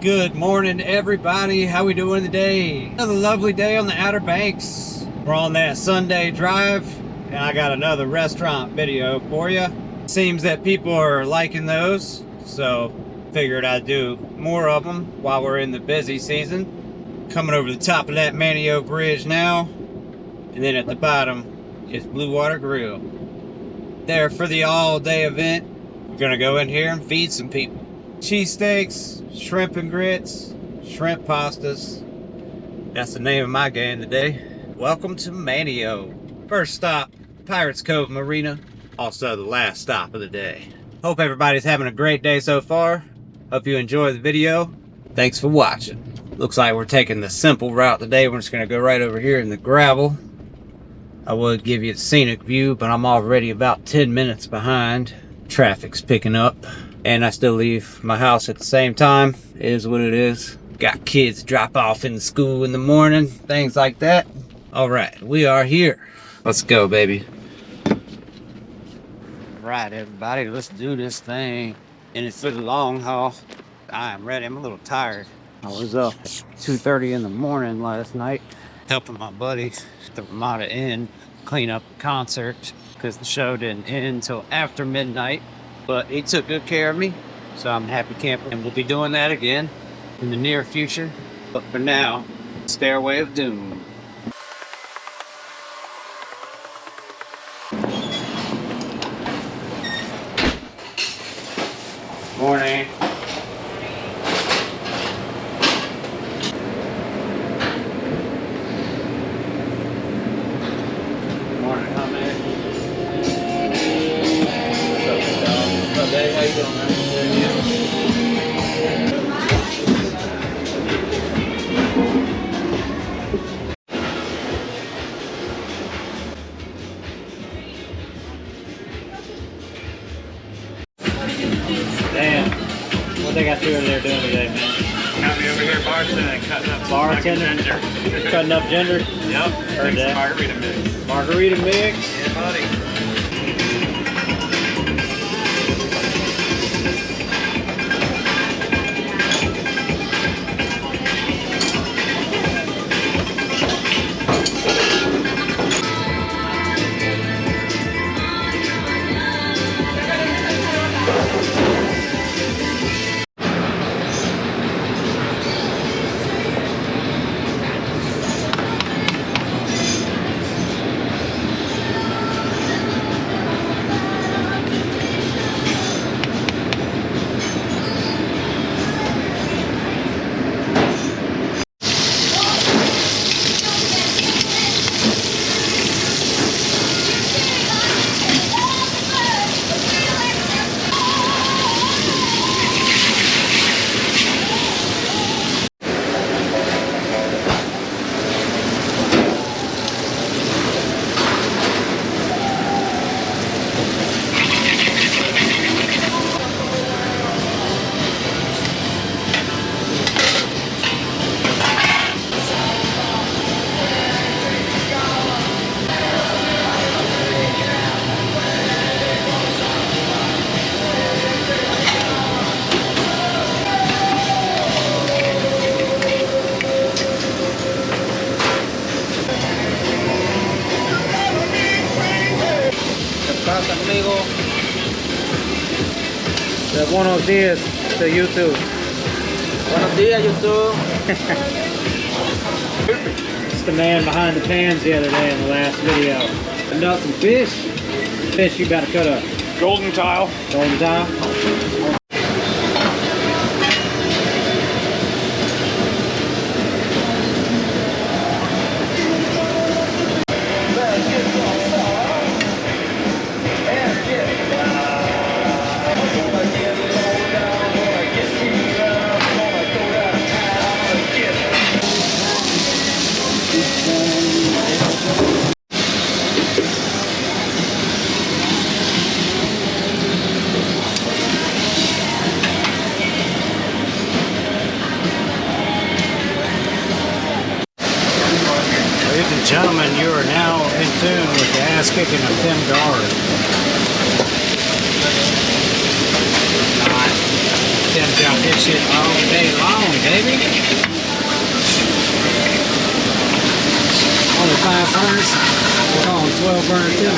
Good morning, everybody. How we doing today? Another lovely day on the Outer Banks. We're on that Sunday drive, and I got another restaurant video for you. Seems that people are liking those, so figured I'd do more of them while we're in the busy season. Coming over the top of that Manteo Bridge now, and then at the bottom is Blue Water Grill. There for the all-day event. We're gonna go in here and feed some people. Cheesesteaks, shrimp and grits, shrimp pastas. That's the name of my game today. Welcome to Manteo. First stop, Pirates Cove Marina. Also the last stop of the day. Hope everybody's having a great day so far. Hope you enjoy the video. Thanks for watching. Looks like we're taking the simple route today. We're just gonna go right over here in the gravel. I would give you a scenic view, but I'm already about 10 minutes behind. Traffic's picking up. And I still leave my house at the same time. It is what it is. Got kids drop off in school in the morning, things like that. All right, we are here. Let's go, baby. All right, everybody, let's do this thing. And it's for the long haul. I am ready. I'm a little tired. I was up at 2:30 in the morning last night, helping my buddy at the Ramada Inn clean up the concert because the show didn't end until after midnight. But he took good care of me, so I'm a happy camper, and we'll be doing that again in the near future. But for now, Stairway of Doom. Morning. Morning, how man? Hey, how you doing, man? Damn. What they got you over there doing today, man? Got me over here bartending, cutting up Bartending? ginger. Cutting up ginger? Yep. Heard that. Margarita mix. Margarita mix? Yeah, buddy. Amigo de Buenos Días to YouTube. Buenos días, YouTube. It's the man behind the pans the other day in the last video. And got some fish. Fish you about to cut up. Golden tile. Golden tile. Gentlemen, you are now in tune with the ass kicking of Tim Guard. Not Tim John This shit all day long, baby. Only 5 burners. We're on 12 burner too.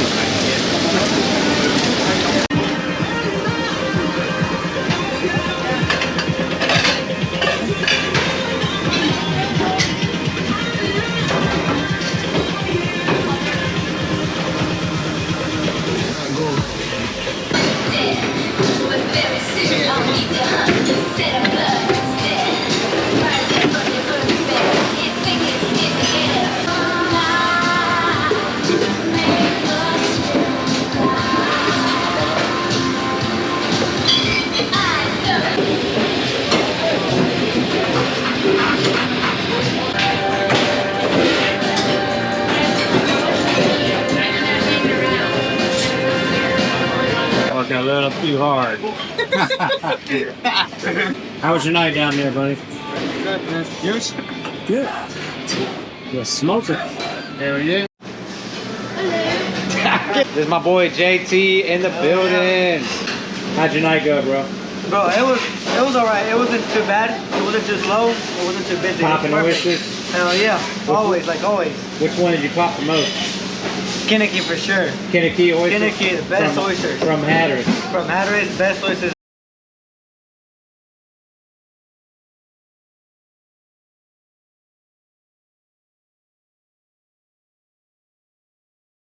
Worked a little too hard. How was your night down there, buddy? Good, man. Yours? Good. You're smoking. Hell yeah. This is my boy JT in the building. How'd your night go, bro? Bro, it was alright. It wasn't too bad. It wasn't too slow. It wasn't too busy. Popping oysters? Hell yeah. Always, like always. Which one did you pop the most? Kinnicky for sure. Kinnicky oysters? Kinnicky, the best from, oysters. From Hatteras. From Hatteras, best oysters.